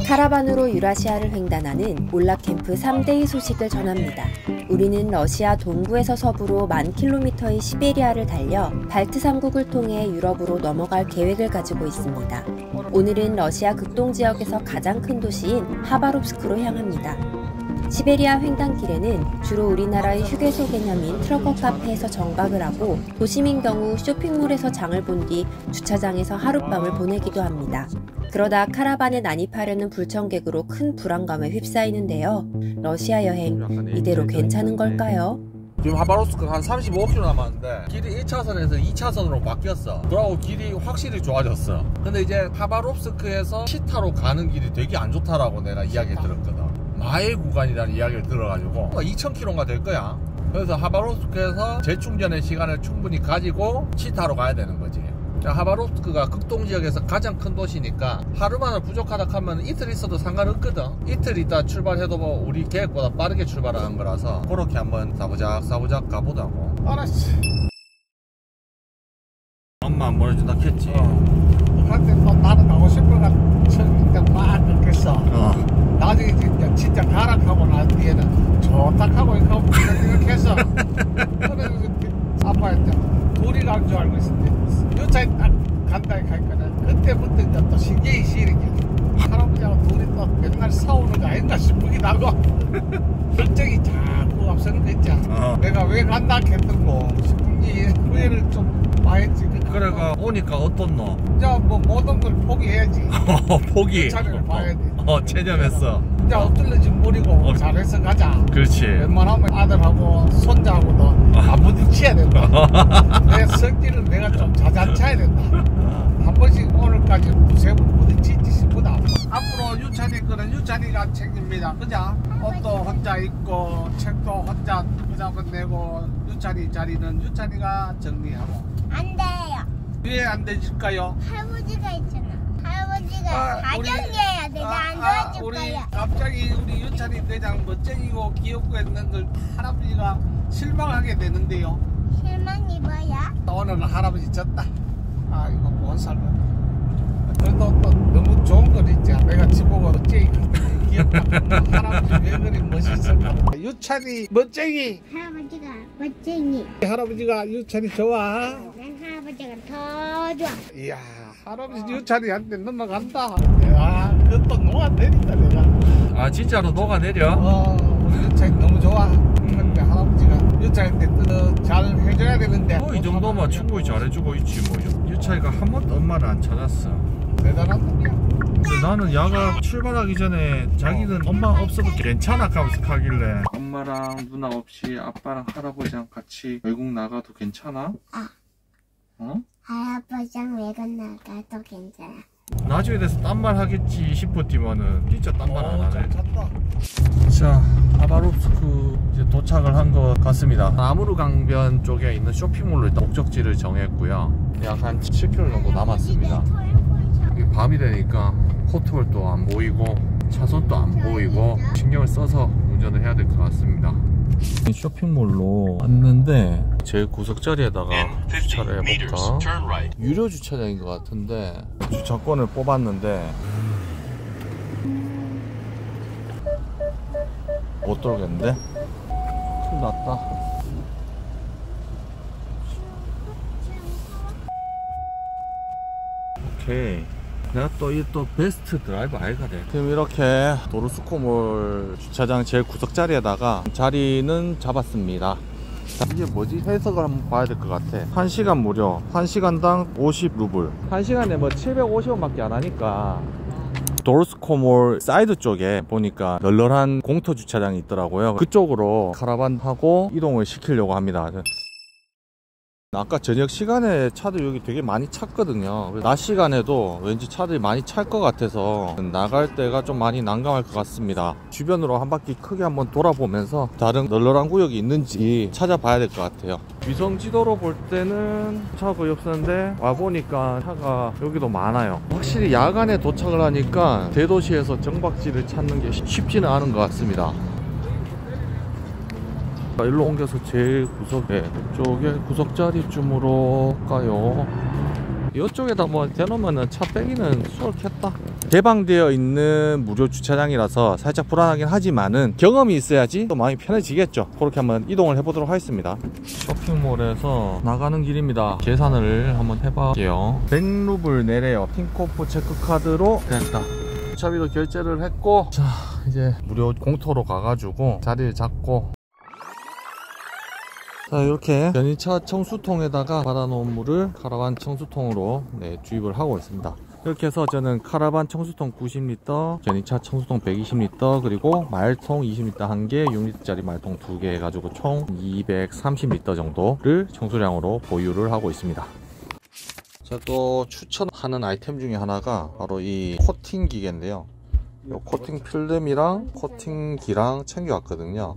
카라반으로 유라시아를 횡단하는 올라캠프 3대의 소식을 전합니다. 우리는 러시아 동부에서 서부로 10,000km의 시베리아를 달려 발트 3국을 통해 유럽으로 넘어갈 계획을 가지고 있습니다. 오늘은 러시아 극동 지역에서 가장 큰 도시인 하바롭스크로 향합니다. 시베리아 횡단길에는 주로 우리나라의 휴게소 개념인 트러커 카페에서 정박을 하고 도심인 경우 쇼핑몰에서 장을 본 뒤 주차장에서 하룻밤을 보내기도 합니다. 그러다 카라반에 난입하려는 불청객으로 큰 불안감에 휩싸이는데요. 러시아 여행 이대로 괜찮은 걸까요? 지금 하바롭스크 한 35km 남았는데 길이 1차선에서 2차선으로 바뀌었어. 그러고 길이 확실히 좋아졌어. 근데 이제 하바롭스크에서 치타로 가는 길이 되게 안 좋다라고 내가 이야기를 들었거든. 마일 구간이라는 이야기를 들어가지고 2,000km가 될 거야. 그래서 하바롭스크에서 재충전의 시간을 충분히 가지고 치타로 가야 되는 거지. 하바롭스크가 극동 지역에서 가장 큰 도시니까 하루만을 부족하다 하면 이틀 있어도 상관없거든. 이틀 있다 출발해도 뭐 우리 계획보다 빠르게 출발하는 거라서 그렇게 한번 사부작 가보자고. 알았어. 엄마 안 보내준다 했지. 근데 또 나는 가고 싶어가 처음인데 막 그랬어. 나중에 진짜 가락하고 난 뒤에는 좋다 하고 이렇게 했어. 그래서 아빠한테 둘이 간 줄 알고 있었는데 요차에 딱 간다 하니까 그때부터 이제 또 신경이 쓰이는 게 할아버지하고 둘이 또 맨날 싸우는 거 아닌가 싶기도 하고 결정이 자꾸 앞서는 거 있잖아. 내가 왜 간다 했던 싶은지 후회를 좀 많이 했지. 그래가 오니까 어떻노? 이제 뭐 모든 걸 포기해야지. 포기. 차례를 봐야 돼. 체념했어. 이제 엎질러지 버리고 잘해서 가자. 그렇지. 웬만하면 아들하고 손자하고도 안 부딪혀야 된다. 내 성질은 내가 좀 자잔차야 된다. 한 번씩 오늘까지 두세 번 부딪히지 싶구나. 앞으로 유찬이 거는 유찬이가 책임입니다. 그자? 옷도 혼자 입고 책도 혼자 부자금 내고 유찬이 자리는 유찬이가 정리하고. 안 돼요. 왜 안 되실까요? 할아버지가 있잖아. 할아버지가 가정이어야 돼. 나 안 도와줄 우리 거야. 갑자기 우리 유찬이 대장 멋쟁이고 귀엽고 했는 걸 할아버지가 실망하게 되는데요. 실망이 뭐야? 오늘은 할아버지 졌다. 아 이거 못 살겠다. 그래도 또 너무 좋은 거 있지. 내가 집보고 멋쟁이 귀엽다. 할아버지 왜 그리 멋있을까? 유찬이 멋쟁이. 할아버지가 멋쟁이. 할아버지가 유찬이 좋아. 난 할아버지가 더 좋아. 이야 할아버지 유찬이한테 넘어간다. 야 그것도 녹아내린다 내가. 아 진짜로 녹아내려? 우리 유찬이 너무 좋아. 근데 할아버지가 유찬이한테 잘 해줘야 되는데 이 정도면 충분히 잘해주고 있지 뭐. 유찬이가 한 번도 엄마를 안 찾았어. 대단한 놈이야. 근데 나는 야가 출발하기 전에 자기는 엄마 없어도 괜찮아 하면서 가길래 엄마랑 누나 없이 아빠랑 할아버지랑 같이 외국 나가도 괜찮아? 할아버지랑 외국 나가도 괜찮아. 나중에 돼서 딴 말 하겠지 싶었지만은 진짜 딴 말 안 하네. 자, 하바롭스크 이제 도착을 한 것 같습니다. 아무르 강변 쪽에 있는 쇼핑몰로 일단 목적지를 정했고요. 약 한 7km 정도 남았습니다. 밤이 되니까 포트홀도 안 보이고 차선도 안 보이고 신경을 써서 운전을 해야 될 것 같습니다. 쇼핑몰로 왔는데 제일 구석자리에다가 주차를 해볼까? 유료 주차장인 것 같은데 주차권을 뽑았는데 못 돌겠는데? 큰일 났다. 오케이. 내가 또 이 베스트 드라이버 아이가 돼. 지금 이렇게 도르스코몰 주차장 제일 구석자리에다가 자리는 잡았습니다. 이게 뭐지? 해석을 한번 봐야 될 것 같아. 1시간 무료, 1시간당 50루블. 1시간에 뭐 750원밖에 안 하니까. 도르스코몰 사이드 쪽에 보니까 널널한 공터 주차장이 있더라고요. 그쪽으로 카라반하고 이동을 시키려고 합니다. 아까 저녁 시간에 차들 여기 되게 많이 찼거든요. 낮 시간에도 왠지 차들이 많이 찰 것 같아서 나갈 때가 좀 많이 난감할 것 같습니다. 주변으로 한 바퀴 크게 한번 돌아보면서 다른 널널한 구역이 있는지 찾아봐야 될 것 같아요. 위성 지도로 볼 때는 차가 거의 없었는데 와보니까 차가 여기도 많아요. 확실히 야간에 도착을 하니까 대도시에서 정박지를 찾는 게 쉽지는 않은 것 같습니다. 일로 옮겨서 제일 구석에 이쪽에 구석자리쯤으로 가요. 이쪽에다 뭐 대놓으면은 차 빼기는 수월했다. 개방되어 있는 무료 주차장이라서 살짝 불안하긴 하지만은 경험이 있어야지 또 마음이 편해지겠죠. 그렇게 한번 이동을 해보도록 하겠습니다. 쇼핑몰에서 나가는 길입니다. 계산을 한번 해볼게요. 100루블 내래요. 핑코프 체크카드로 됐다. 주차비로 결제를 했고, 자 이제 무료 공터로 가가지고 자리를 잡고, 자 이렇게 견인차 청수통에다가 받아놓은 물을 카라반 청수통으로 주입을 하고 있습니다. 이렇게 해서 저는 카라반 청수통 90L, 견인차 청수통 120L, 그리고 말통 20L 1개, 6L짜리 말통 2개 해가지고 총 230L 정도를 청소량으로 보유를 하고 있습니다. 자, 또 추천하는 아이템 중에 하나가 바로 이 코팅 기계인데요. 이 코팅 필름이랑 코팅기랑 챙겨왔거든요.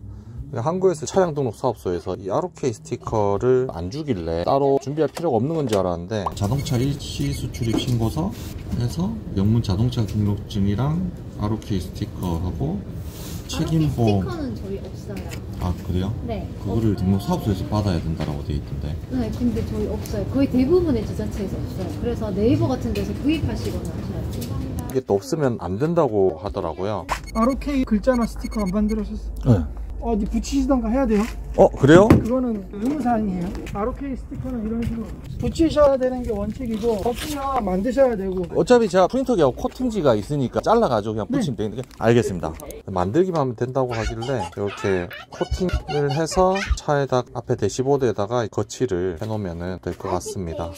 한국에서 차량 등록 사업소에서 이 ROK 스티커를 안 주길래 따로 준비할 필요가 없는 건 줄 알았는데, 자동차 일시 수출입 신고서 해서 영문 자동차 등록증이랑 ROK 스티커하고 책임보험. 스티커는 저희 없어요. 아 그래요? 네. 그거를 등록 사업소에서 받아야 된다라고 돼 있던데. 네, 근데 저희 없어요. 거의 대부분의 지자체에서 없어요. 그래서 네이버 같은 데서 구입하시거나 하셔야 돼요. 이게 또 없으면 안 된다고 하더라고요. ROK 글자나 스티커 안 만들어셨어요? 네. 어디 붙이시던가 해야 돼요? 그래요? 그거는 의무사항이에요. ROK 스티커는 이런 식으로 붙이셔야 되는 게 원칙이고, 없으면 만드셔야 되고. 어차피 제가 프린터기하고 코팅지가 있으니까 잘라가지고 그냥 붙이면 되니까. 알겠습니다. 만들기만 하면 된다고 하길래 이렇게 코팅을 해서 차에다 앞에 대시보드에다가 거치를 해놓으면 될 것 같습니다.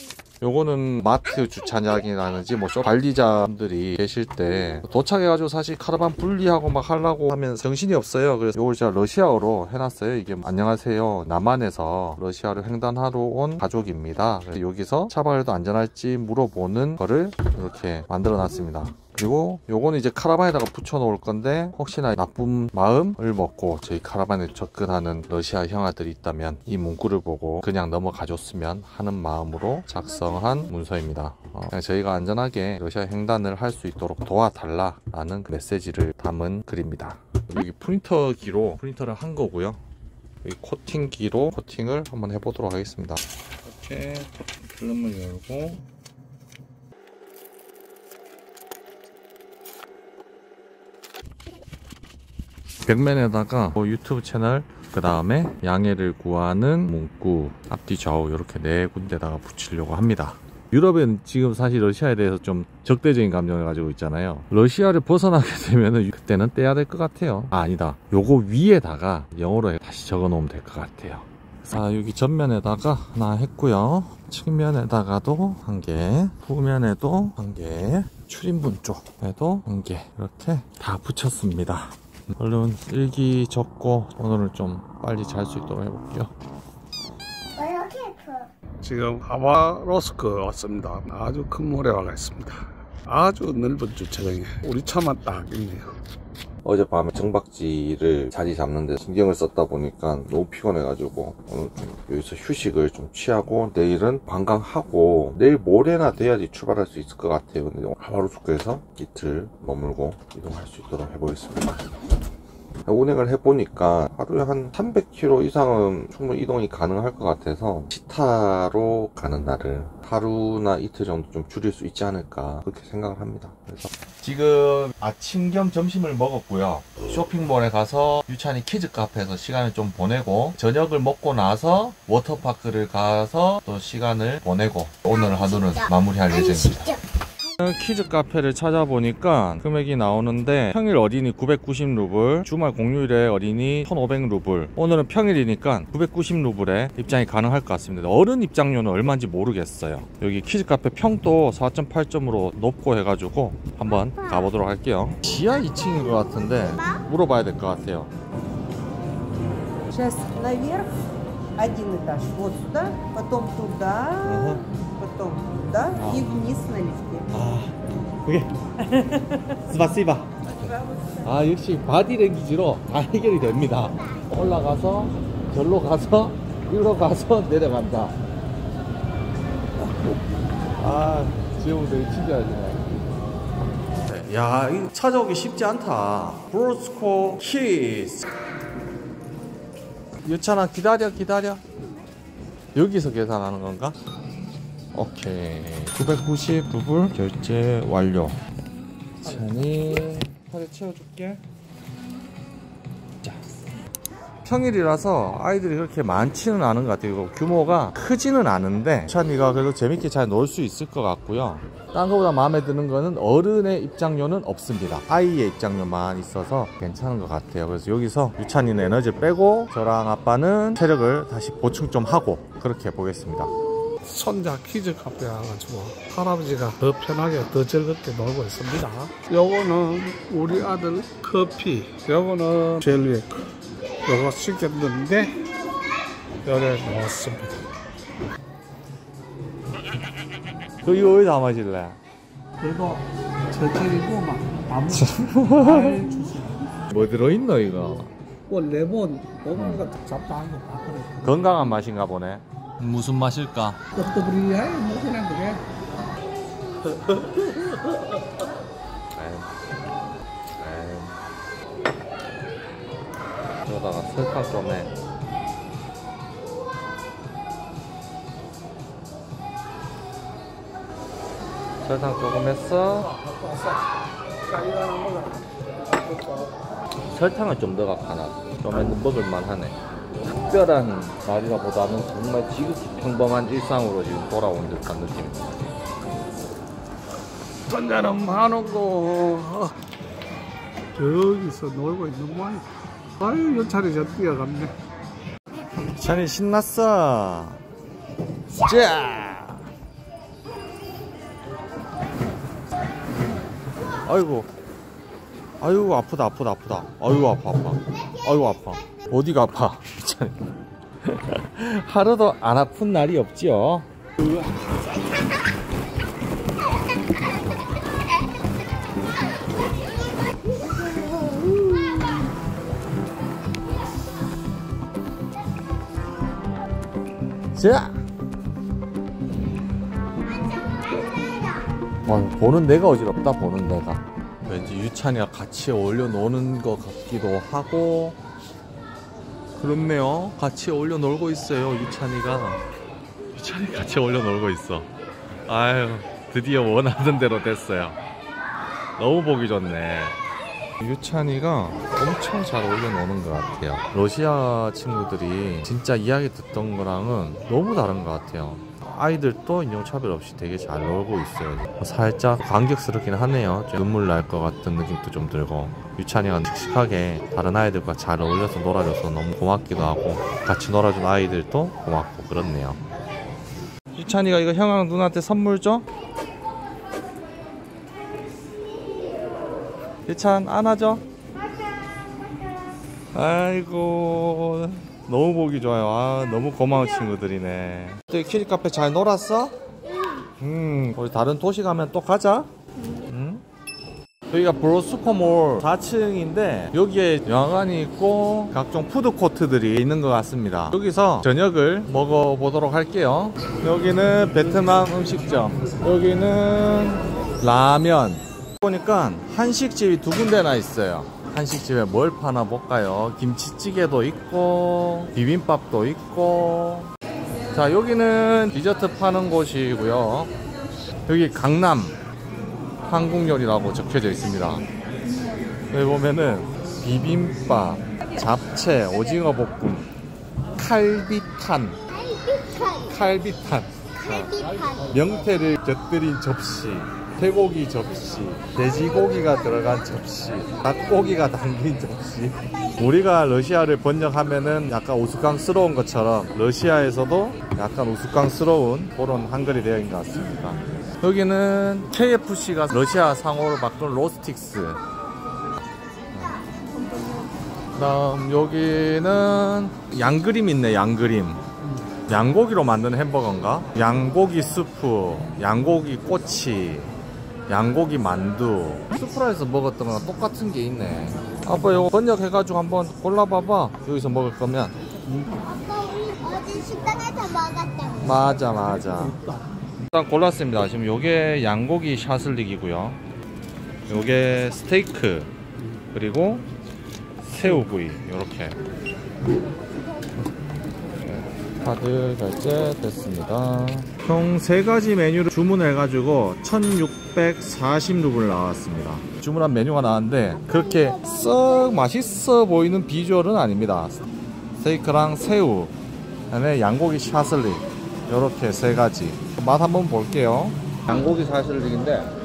요거는 마트 주차장이라든지 뭐 관리자분들이 계실 때 도착해가지고 사실 카라반 분리하고 막 하려고 하면 정신이 없어요. 그래서 요걸 제가 러시아어로 해놨어요. 이게 안녕하세요, 남한에서 러시아를 횡단하러 온 가족입니다. 그래서 여기서 차박해도 안전할지 물어보는 거를 이렇게 만들어 놨습니다. 그리고 요거는 이제 카라반에다가 붙여 놓을 건데, 혹시나 나쁜 마음을 먹고 저희 카라반에 접근하는 러시아 형아들이 있다면 이 문구를 보고 그냥 넘어가 줬으면 하는 마음으로 작성한 문서입니다. 그냥 저희가 안전하게 러시아 횡단을 할 수 있도록 도와달라 라는 메시지를 담은 글입니다. 여기 프린터기로 프린터를 한 거고요. 여기 코팅기로 코팅을 한번 해보도록 하겠습니다. 이렇게 필름을 열고, 벽면에다가 유튜브 채널, 그 다음에 양해를 구하는 문구, 앞뒤 좌우 이렇게 4군데다가 붙이려고 합니다. 유럽은 지금 사실 러시아에 대해서 좀 적대적인 감정을 가지고 있잖아요. 러시아를 벗어나게 되면은 그때는 떼야 될 것 같아요. 아니다, 요거 위에다가 영어로 다시 적어 놓으면 될 것 같아요. 자, 여기 전면에다가 하나 했고요, 측면에다가도 1개, 후면에도 1개, 출입문 쪽에도 1개, 이렇게 다 붙였습니다. 얼른 일기 적고 오늘은 좀 빨리 잘 수 있도록 해볼게요. 이렇게 지금 하바로스크 왔습니다. 아주 큰 모래화가 있습니다. 아주 넓은 주차장에 우리 차만 딱 있네요. 어젯밤에 정박지를 자리 잡는데 신경을 썼다 보니까 너무 피곤해가지고 오늘 좀 여기서 휴식을 좀 취하고, 내일은 관광하고 내일 모레나 돼야지 출발할 수 있을 것 같아요. 근데 하바로스크에서 이틀 머물고 이동할 수 있도록 해보겠습니다. 운행을 해보니까 하루에 한 300km 이상은 충분히 이동이 가능할 것 같아서 시타로 가는 날을 하루나 이틀 정도 좀 줄일 수 있지 않을까, 그렇게 생각을 합니다. 그래서 지금 아침 겸 점심을 먹었고요. 쇼핑몰에 가서 유찬이 키즈 카페에서 시간을 좀 보내고, 저녁을 먹고 나서 워터파크를 가서 또 시간을 보내고 오늘 하루는 마무리할 예정입니다. 키즈 카페를 찾아보니까 금액이 나오는데, 평일 어린이 990루블, 주말 공휴일에 어린이 1500루블, 오늘은 평일이니까 990루블에 입장이 가능할 것 같습니다. 어른 입장료는 얼마인지 모르겠어요. 여기 키즈 카페 평도 4.8점으로 높고 해가지고 한번 가보도록 할게요. 지하 2층인 것 같은데 물어봐야 될 것 같아요. Сейчас наверх один этаж, вот сюда, потом туда, потом туда и вниз на лифте. 그게 스바시바. 역시 바디랭귀지로 다 해결이 됩니다. 올라가서 절로 가서 이리로 가서 내려간다. 지금부터 친절하시네. 야, 이거 찾아오기 쉽지 않다. 브로스코 키스. 유찬아, 기다려. 여기서 계산하는 건가? 오케이. 990루블 결제 완료. 찬이 팔에 채워줄게. 자. 평일이라서 아이들이 그렇게 많지는 않은 것 같아요. 규모가 크지는 않은데 찬이가 그래도 재밌게 잘 놀 수 있을 것 같고요. 딴 거보다 마음에 드는 거는 어른의 입장료는 없습니다. 아이의 입장료만 있어서 괜찮은 것 같아요. 그래서 여기서 유찬이는 에너지 빼고 저랑 아빠는 체력을 다시 보충 좀 하고 그렇게 해보겠습니다. 손자 키즈 카페 와가지고 할아버지가 더 편하게 더 즐겁게 놀고 있습니다. 요거는 우리 아들 커피, 요거는 젤리, 요거 시켰는데 요래 넣었습니다. 그 이거 어디다 마실래? 그리고 저쪽이고 막 아무 말 주세요. 뭐 들어있노 이거? 뭐 레몬, 뭔가 잡다한 거 바꾸래. 건강한 맛인가 보네. 무슨 맛일까? 떡떡부리하게 뭐 그냥 그래. 여기다가 설탕 좀 해. 설탕 조금 했어. 설탕을 좀 넣어가 하나. 좀 먹을만 하네. 특별한 날이라보다는 정말 지극히 평범한 일상으로 지금 돌아온 듯한 느낌입니다. 혼자는 많고 저기서 놀고 있는 모양. 아유 연차리 저 뛰어갔네. 찬이 신났어. 자. 아이고. 아이고 아프다. 아이고 아파. 아이고 아파. 어디가 아파? 찬이. 하루도 안 아픈 날이 없지요. 자! 보는 내가 어지럽다, 보는 내가. 왠지 유찬이가 같이 어울려 노는 것 같기도 하고. 그렇네요. 같이 어울려 놀고 있어요, 유찬이가. 유찬이 같이 어울려 놀고 있어. 아유, 드디어 원하던 대로 됐어요. 너무 보기 좋네. 유찬이가 엄청 잘 어울려 노는 것 같아요. 러시아 친구들이 진짜 이야기 듣던 거랑은 너무 다른 것 같아요. 아이들도 인종차별 없이 되게 잘 놀고 있어요. 살짝 감격스럽긴 하네요. 눈물 날 것 같은 느낌도 좀 들고. 유찬이가 씩씩하게 다른 아이들과 잘 어울려서 놀아줘서 너무 고맙기도 하고 같이 놀아준 아이들도 고맙고 그렇네요. 유찬이가 이거 형아랑 누나한테 선물 줘? 유찬 안아줘. 아이고 너무 보기 좋아요. 아 너무 고마운 친구들이네. 저기 키즈 카페 잘 놀았어? 우리 다른 도시 가면 또 가자. 여기가 브로스코몰 4층인데 여기에 영화관이 있고 각종 푸드코트들이 있는 것 같습니다. 여기서 저녁을 먹어보도록 할게요. 여기는 베트남 음식점, 여기는 라면. 보니까 한식집이 두 군데나 있어요. 한식집에 뭘 파나 볼까요? 김치찌개도 있고 비빔밥도 있고. 자, 여기는 디저트 파는 곳이고요. 여기 강남 한국요리라고 적혀져 있습니다. 여기 보면은 비빔밥, 잡채, 오징어 볶음, 칼비탄, 명태를 곁들인 접시, 쇠고기 접시, 돼지고기가 들어간 접시, 닭고기가 담긴 접시. 우리가 러시아를 번역하면은 약간 우스꽝스러운 것처럼 러시아에서도 약간 우스꽝스러운 그런 한글이 되어 있는 것 같습니다. 여기는 KFC가 러시아 상호로 바꾼 로스틱스. 그다음 여기는 양그림 있네. 양그림. 양고기로 만든 햄버거인가? 양고기 스프, 양고기 꼬치, 양고기 만두. 슈프라에서 먹었던 거랑 똑같은 게 있네. 아빠 이거 번역해가지고 한번 골라봐봐. 여기서 먹을 거면. 아까 우리 어제 식당에서 먹었다고. 맞아. 일단 골랐습니다. 지금 요게 양고기 샤슬릭이고요. 요게 스테이크, 그리고 새우구이. 요렇게 카드 결제 됐습니다. 총 3가지 메뉴를 주문해가지고 1640루블 나왔습니다. 주문한 메뉴가 나왔는데 그렇게 썩 맛있어 보이는 비주얼은 아닙니다. 스테이크랑 새우, 그다음에 양고기 샤슬릭, 이렇게 3가지. 맛 한번 볼게요. 양고기 샤슬릭인데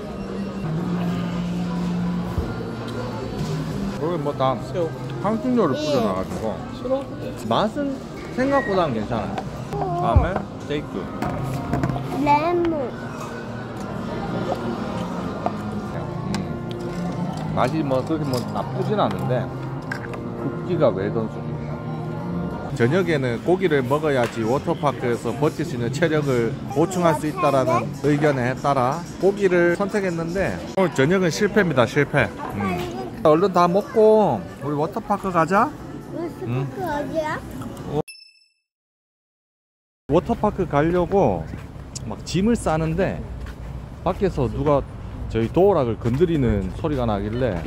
여기 뭐 다 새우 향신료를 뿌려놔가지고 맛은 생각보다는 괜찮아요. 다음에 스테이크. 레몬. 맛이 뭐 그렇게 뭐 나쁘진 않은데 굽기가 외던 수준이에요. 저녁에는 고기를 먹어야지 워터파크에서 버틸 수 있는 체력을 보충할 수 있다라는 의견에 따라 고기를 선택했는데 오늘 저녁은 실패입니다. 실패. 얼른 다 먹고 우리 워터파크 가자. 스포크 어디야? 워터파크 가려고 막 짐을 싸는데 밖에서 누가 저희 도어락을 건드리는 소리가 나길래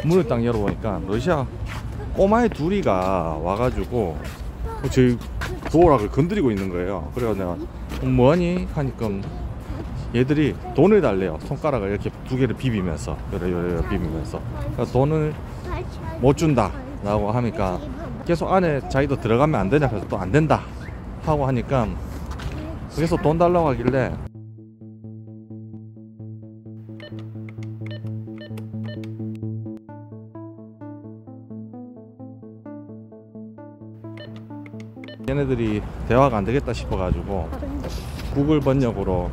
문을 딱 열어보니까 러시아 꼬마애 둘이가 와가지고 저희 도어락을 건드리고 있는 거예요. 그래서 내가 뭐하니? 하니까 얘들이 돈을 달래요. 손가락을 이렇게 2개를 비비면서 비비면서 돈을 못 준다 라고 하니까 계속 안에 자기도 들어가면 안 되냐, 그래서 또 안 된다 하고 하니까 계속 돈 달라고 하길래 얘네들이 대화가 안 되겠다 싶어가지고 구글 번역으로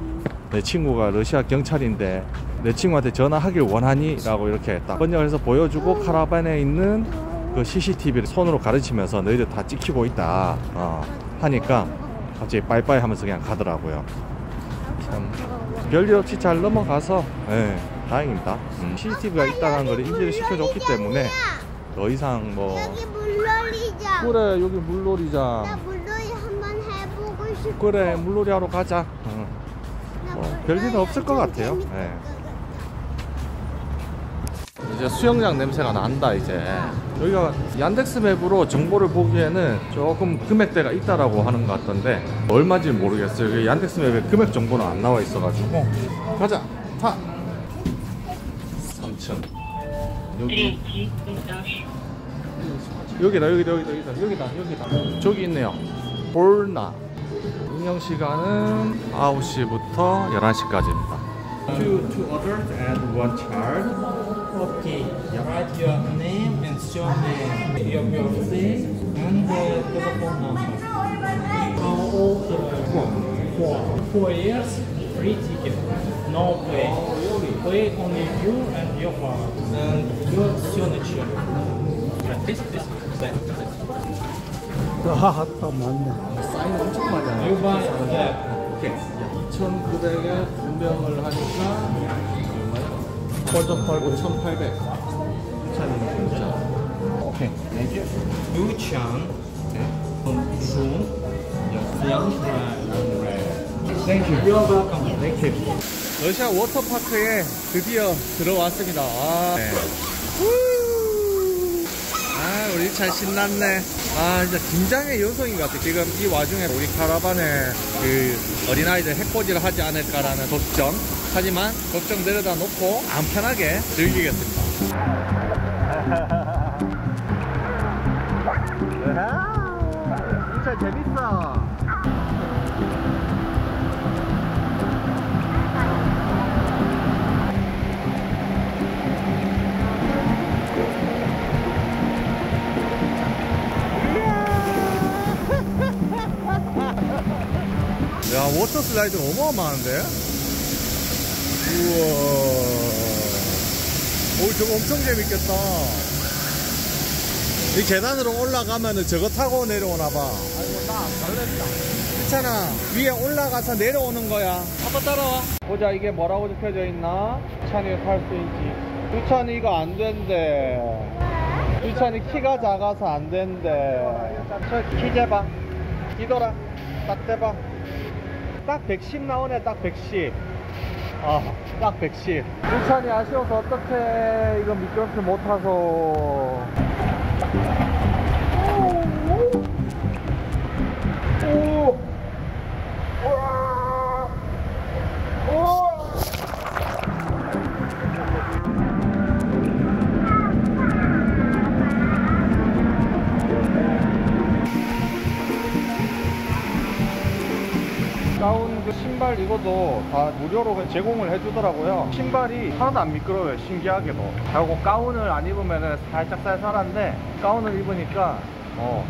내 친구가 러시아 경찰인데 내 친구한테 전화하길 원하니? 라고 이렇게 딱 번역해서 보여주고 카라반에 있는 그 CCTV를 손으로 가르치면서 너희들 다 찍히고 있다 하니까 갑자기 빠이빠이 하면서 그냥 가더라고요. 참 별일 없이 잘 넘어가서 다행입니다. CCTV가 있다는 걸 인지를 시켜줬기 때문에 더 이상 뭐 여기 물놀이장. 그래 여기 물놀이장 나 물놀이 한번 해보고 싶어. 그래 물놀이 하러 가자. 별일은 없을 것 같아요. 이제 수영장 냄새가 난다. 이제 여기가 얀덱스 맵으로 정보를 보기에는 조금 금액대가 있다라고 하는 것 같던데 얼마인지 모르겠어요. 여기 얀덱스 맵에 금액 정보는 안 나와 있어가지고 가자. 타 3층 여기다 저기 있네요. 볼나 운영 시간은 9시부터 11시까지입니다. Two orders and one charge. Okay. Write your name and surname, your birthday, and the telephone number. How old? 4 years. Free ticket. No pay. Pay only you and your father. And your signature. This. 아, 또 맞네. 사인 엄청 많이 하네. You buy that. 오케이. 2,900에 2명을 하니까 얼마야? 5,800. 진짜. 오케이. Yu Chang. June. Thank you. You're welcome. Thank you. 러시아 워터파크에 드디어 들어왔습니다. 우리 잘 신났네. 진짜 긴장의 연속인 것 같아. 지금 이 와중에 우리 카라반에 그 어린아이들 해코지를 하지 않을까라는 걱정. 하지만 걱정 내려다 놓고 마음 편하게 즐기겠습니다. 진짜 재밌어. 야, 워터 슬라이드 어마어마한데? 우와. 오, 저거 엄청 재밌겠다. 이 계단으로 올라가면은 저거 타고 내려오나봐. 아이고, 나 안 갈랬다. 괜찮아. 위에 올라가서 내려오는 거야. 한번 따라와. 보자, 이게 뭐라고 적혀져 있나? 두찬이가 탈 수 있지. 두찬이 이거 안 된대. 두찬이 키가 작아서 안 된대. 저 키 재봐. 뒤돌아. 딱 재봐. 딱 110 나오네. 딱 110. 딱 110. 두찬이 아쉬워서 어떡해. 이거 미끄럼틀 못 타서. 가운 그 신발 이것도 다 무료로 제공을 해주더라고요. 신발이 하나도 안 미끄러워요, 신기하게도. 하고 가운을 안 입으면 살짝 쌀쌀한데 가운을 입으니까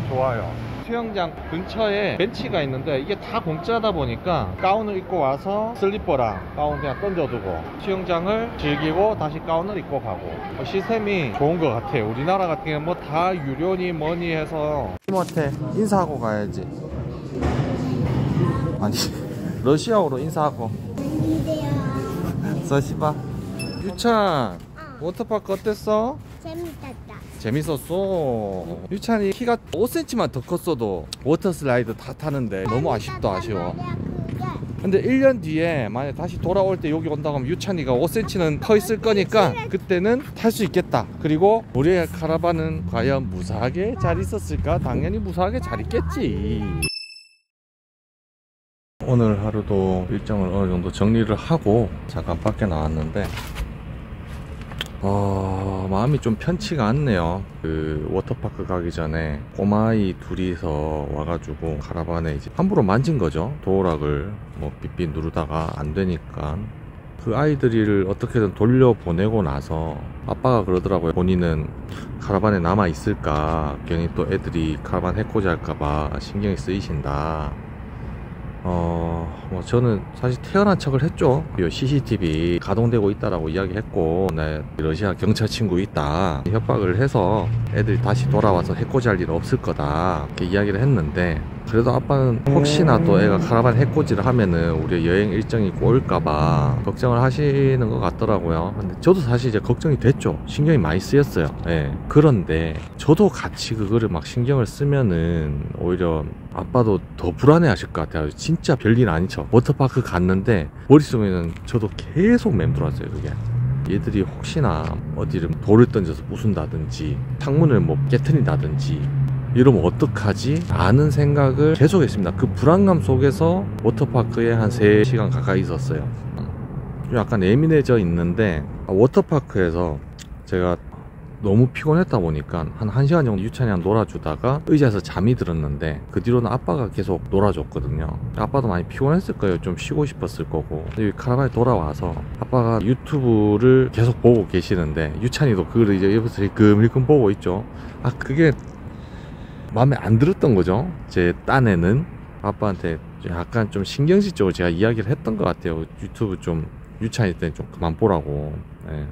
좋아요. 수영장 근처에 벤치가 있는데 이게 다 공짜다 보니까 가운을 입고 와서 슬리퍼랑 가운 그냥 던져두고 수영장을 즐기고 다시 가운을 입고 가고 시스템이 좋은 것 같아요. 우리나라 같은 경우는 뭐 다 유료니 뭐니 해서 팀한테 인사하고 가야지. 아니 러시아어로 인사하고. 서시바. 유찬 워터파크 어땠어? 재밌었다. 재밌었어. 유찬이 키가 5cm만 더 컸어도 워터 슬라이드 다 타는데 너무 아쉽다. 아쉬워. 근데 1년 뒤에 만약 다시 돌아올 때 여기 온다고 하면 유찬이가 5cm는 커 있을 거니까 그때는 탈 수 있겠다. 그리고 우리의 카라반은 과연 무사하게 잘 있었을까? 당연히 무사하게 잘 있겠지. 오늘 하루도 일정을 어느 정도 정리를 하고 잠깐 밖에 나왔는데 마음이 좀 편치가 않네요. 그 워터파크 가기 전에 꼬마아이 둘이서 와가지고 카라반에 이제 함부로 만진 거죠. 도어락을 뭐 삐삐 누르다가 안 되니까 그 아이들을 어떻게든 돌려보내고 나서 아빠가 그러더라고요. 본인은 카라반에 남아 있을까, 괜히 또 애들이 카라반 해코지 할까봐 신경이 쓰이신다. 뭐 저는 사실 태어난 척을 했죠. CCTV 가동되고 있다라고 이야기했고, 러시아 경찰 친구 있다 협박을 해서 애들이 다시 돌아와서 해코지 할 일 없을 거다 이렇게 이야기를 했는데, 그래도 아빠는 혹시나 또 애가 카라반 해코지를 하면은 우리 여행 일정이 꼬일까봐 걱정을 하시는 것 같더라고요. 근데 저도 사실 이제 걱정이 됐죠. 신경이 많이 쓰였어요. 예. 그런데 저도 같이 그거를 막 신경을 쓰면은 오히려 아빠도 더 불안해 하실 것 같아요. 진짜 별일 아니죠. 워터파크 갔는데 머릿속에는 저도 계속 맴돌았어요. 그게 얘들이 혹시나 어디를 돌을 던져서 부순다든지 창문을 뭐 깨트린다든지 이러면 어떡하지? 라는 생각을 계속 했습니다. 그 불안감 속에서 워터파크에 한 3시간 가까이 있었어요. 약간 예민해져 있는데, 워터파크에서 제가 너무 피곤했다 보니까 한 1시간 정도 유찬이랑 놀아주다가 의자에서 잠이 들었는데, 그 뒤로는 아빠가 계속 놀아줬거든요. 아빠도 많이 피곤했을 거예요. 좀 쉬고 싶었을 거고. 여기 카라반에 돌아와서 아빠가 유튜브를 계속 보고 계시는데, 유찬이도 그걸 이제 옆에서 일끔일끔 보고 있죠. 그게 마음에 안 들었던 거죠. 제 딴에는 아빠한테 약간 좀 신경질적으로 제가 이야기를 했던 것 같아요. 유튜브 좀 유찬이 때는 좀 그만 보라고. 네.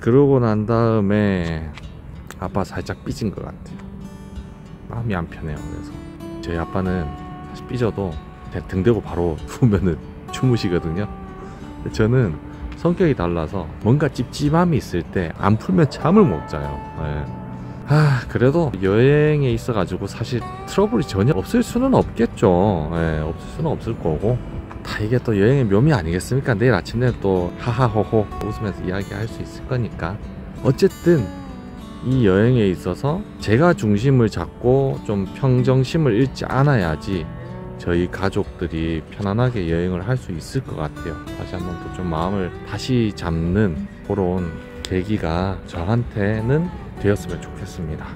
그러고 난 다음에 아빠 살짝 삐진 것 같아요. 마음이 안 편해요. 그래서 저희 아빠는 사실 삐져도 그냥 등 대고 바로 누우면은 주무시거든요. 저는 성격이 달라서 뭔가 찝찝함이 있을 때 안 풀면 잠을 못 자요. 네. 그래도 여행에 있어가지고 사실 트러블이 전혀 없을 수는 없겠죠. 예, 없을 수는 없을 거고, 다 이게 또 여행의 묘미 아니겠습니까? 내일 아침 되면 또 하하호호 웃으면서 이야기할 수 있을 거니까. 어쨌든 이 여행에 있어서 제가 중심을 잡고 좀 평정심을 잃지 않아야지 저희 가족들이 편안하게 여행을 할 수 있을 것 같아요. 다시 한번 또 좀 마음을 다시 잡는 그런 계기가 저한테는 되었으면 좋겠습니다.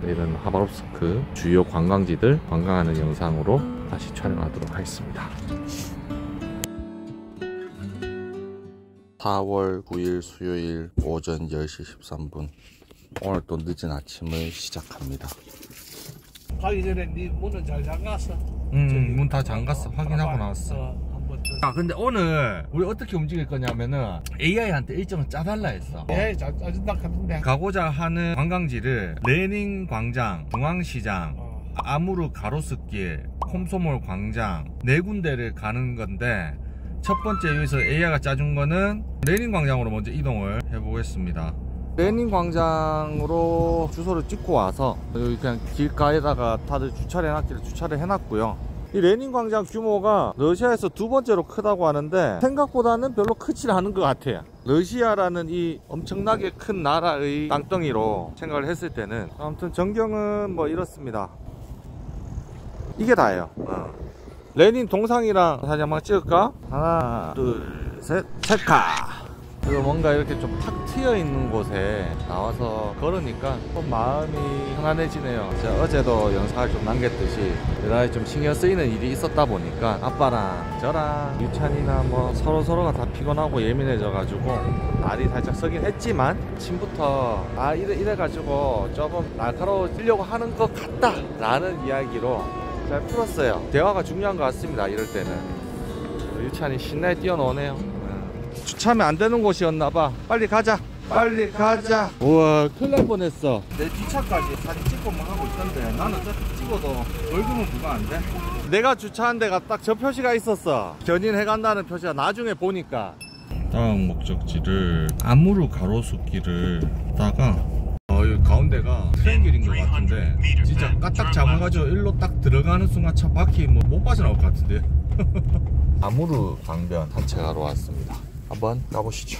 내일은 하바롭스크 주요 관광지들 관광하는 영상으로 다시 촬영하도록 하겠습니다. 4월 9일 수요일 오전 10시 13분 오늘 또 늦은 아침을 시작합니다. 가기 전에 네 문은 잘 잠갔어? 문 다 잠갔어. 확인하고 나왔어. 근데 오늘 우리 어떻게 움직일 거냐면은 AI한테 일정을 짜달라 했어. 예, 짜준다 하던데. 가고자 하는 관광지를 레닌 광장, 중앙시장, 아무르 가로수길, 콤소몰 광장 4군데를 가는 건데, 첫 번째 여기서 AI가 짜준 거는 레닌 광장으로 먼저 이동을 해보겠습니다. 레닌 광장으로 주소를 찍고 와서 여기 그냥 길가에다가 다들 주차를 해놨길래 주차를 해놨고요. 이 레닌 광장 규모가 러시아에서 2번째로 크다고 하는데 생각보다는 별로 크지 않은 것 같아요. 러시아라는 이 엄청나게 큰 나라의 땅덩이로 생각을 했을 때는. 아무튼 전경은 뭐 이렇습니다. 이게 다예요. 레닌 동상이랑 사진 한번 찍을까? 하나 둘 셋 찰카. 그리고 뭔가 이렇게 좀 탁 트여 있는 곳에 나와서 걸으니까 좀 마음이 편안해지네요. 제가 어제도 영상을 좀 남겼듯이 여러 좀 신경 쓰이는 일이 있었다 보니까 아빠랑 저랑 유찬이나 뭐 서로가 다 피곤하고 예민해져 가지고 날이 살짝 서긴 했지만 아침부터 이래 가지고 조금 날카로워지려고 하는 것 같다 라는 이야기로 잘 풀었어요. 대화가 중요한 것 같습니다. 이럴 때는. 유찬이 신나게 뛰어노네요. 주차하면 안 되는 곳이었나봐. 빨리 가자. 빨리 가자. 우와, 큰일 날 뻔했어. 내 뒷차까지 사진 찍고 뭐 하고 있던데 나는 어차피 찍어도 월급은 부과 안 돼. 내가 주차한 데가 딱 저 표시가 있었어. 견인해 간다는 표시가 나중에 보니까. 다음 목적지를 아무르 가로수길을 따가 여기 가운데가 트레인길인 것 같은데 진짜 까딱 잡아가지고 일로 딱 들어가는 순간 차 바퀴 뭐 못 빠져나올 것 같은데. 아무르 강변 산책하러 왔습니다. 한번 가보시죠.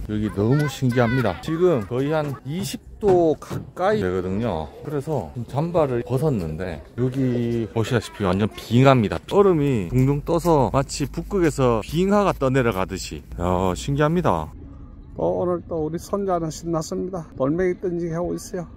여기 너무 신기합니다. 지금 거의 한 20도 가까이 되거든요. 그래서 잠바를 벗었는데 여기 보시다시피 완전 빙하입니다. 얼음이 둥둥 떠서 마치 북극에서 빙하가 떠내려가듯이. 신기합니다. 오늘 또 우리 손자는 신났습니다. 돌멩이 던지기 하고 있어요.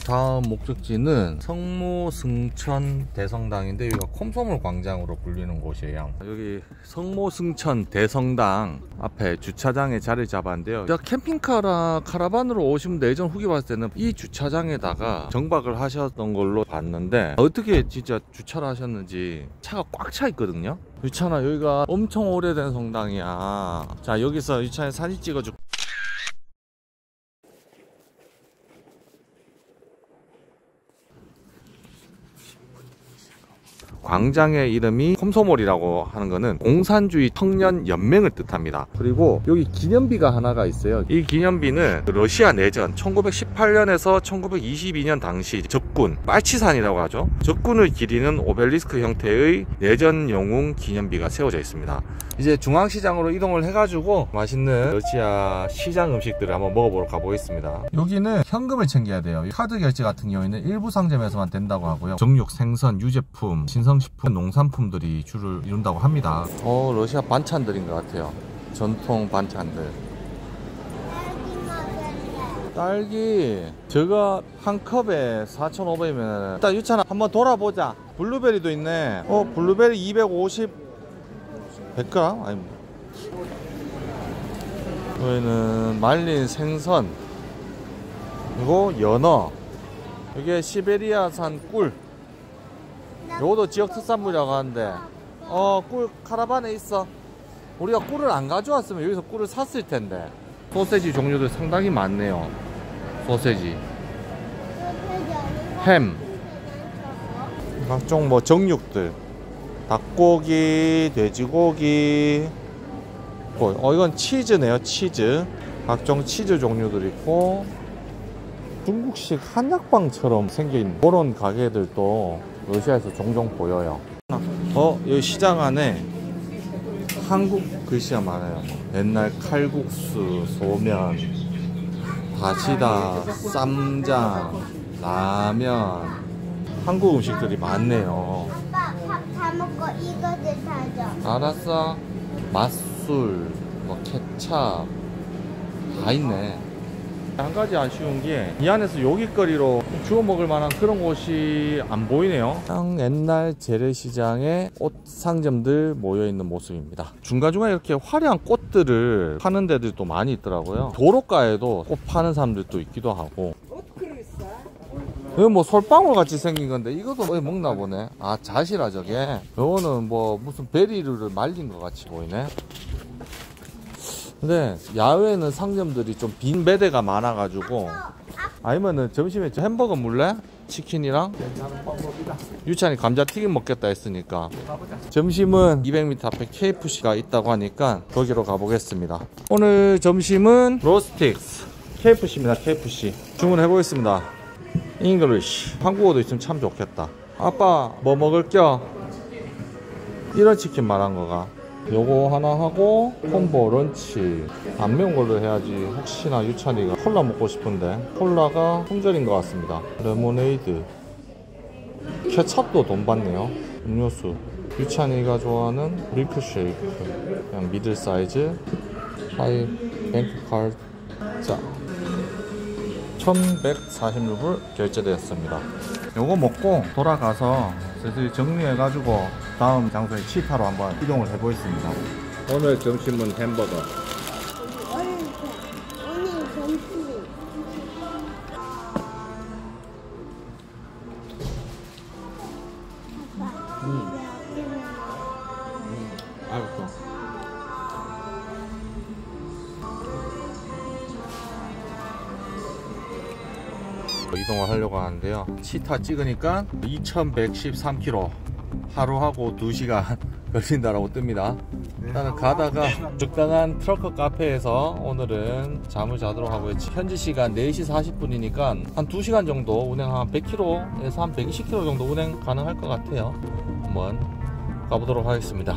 다음 목적지는 성모승천 대성당인데 여기가 콤소몰 광장으로 불리는 곳이에요. 여기 성모승천 대성당 앞에 주차장에 자리를 잡았는데요. 캠핑카나 카라반으로 오시면 예전 후기 봤을 때는 이 주차장에다가 정박을 하셨던 걸로 봤는데 어떻게 진짜 주차를 하셨는지 차가 꽉 차 있거든요. 유찬아, 여기가 엄청 오래된 성당이야. 자, 여기서 유찬이 사진 찍어줄게. 광장의 이름이 콤소몰이라고 하는 거는 공산주의 청년 연맹을 뜻합니다. 그리고 여기 기념비가 하나가 있어요. 이 기념비는 러시아 내전 1918년에서 1922년 당시 적군 빨치산이라고 하죠. 적군을 기리는 오벨리스크 형태의 내전 영웅 기념비가 세워져 있습니다. 이제 중앙시장으로 이동을 해가지고 맛있는 러시아 시장 음식들을 한번 먹어보러 가보겠습니다. 여기는 현금을 챙겨야 돼요. 카드 결제 같은 경우에는 일부 상점에서만 된다고 하고요. 정육, 생선, 유제품, 신성식품, 농산품들이 줄을 이룬다고 합니다. 러시아 반찬들인 것 같아요. 전통 반찬들. 딸기 저거 한 컵에 4,500이면 일단 유찬아 한번 돌아보자. 블루베리도 있네. 블루베리 250 100g? 아니, 여기는 말린 생선, 그리고 연어, 이게 시베리아산 꿀. 요것도 지역 특산물이라고 하는데 꿀 카라반에 있어. 우리가 꿀을 안 가져왔으면 여기서 꿀을 샀을 텐데. 소세지 종류들 상당히 많네요. 소세지, 햄, 각종 뭐 정육들, 닭고기, 돼지고기, 이건 치즈네요. 치즈, 각종 치즈 종류들 있고, 중국식 한약방처럼 생긴 그런 가게들도 러시아에서 종종 보여요. 여기 시장 안에 한국 글씨가 많아요. 옛날 칼국수, 소면, 다시다, 쌈장, 라면, 한국 음식들이 많네요. 아빠 밥 다 먹고 이거들 사줘. 알았어. 맛술, 케찹 다 있네. 한 가지 아쉬운 게 이 안에서 요깃거리로 주워 먹을 만한 그런 곳이 안 보이네요. 옛날 재래시장에 옷 상점들 모여있는 모습입니다. 중간중간에 이렇게 화려한 꽃들을 파는 데들도 많이 있더라고요. 도로가에도 꽃 파는 사람들도 있기도 하고. 여기 뭐 솔방울 같이 생긴 건데 이것도 먹나 보네. 잣이라 저게. 이거는 뭐 무슨 베리를 말린 것 같이 보이네. 근데 야외에는 상점들이 좀 빈 매대가 많아가지고. 아니면은 점심에 햄버거 물래? 치킨이랑? 괜찮은 방법이다. 유찬이 감자튀김 먹겠다 했으니까 점심은 200m 앞에 KFC가 있다고 하니까 거기로 가보겠습니다. 오늘 점심은 로스틱스 KFC입니다. KFC 주문해 보겠습니다. English. 한국어도 있으면 참 좋겠다. 아빠 뭐 먹을겨? 이런 치킨 말한 거가. 요거 하나 하고 콤보 런치. 안 매운 걸로 해야지. 혹시나 유찬이가 콜라 먹고 싶은데 콜라가 품절인 것 같습니다. 레모네이드. 케찹도 돈 받네요. 음료수 유찬이가 좋아하는 밀크쉐이크 그냥 미들 사이즈 하이 뱅크 카드. 자 1146불 결제되었습니다. 요거 먹고 돌아가서 슬슬 정리해 가지고 다음 장소에 치타로 한번 이동을 해 보겠습니다. 오늘 점심은 햄버거. 오늘 점심. 알았어. 이동을 하려고 하는데요. 치타 찍으니까 2113km 하루하고 2시간 걸린다라고 뜹니다. 일단은 가다가 적당한 트러커 카페에서 오늘은 잠을 자도록 하고요. 현지 시간 4시 40분이니까 한 2시간 정도 운행, 한 100km에서 한 120km 정도 운행 가능할 것 같아요. 한번 가보도록 하겠습니다.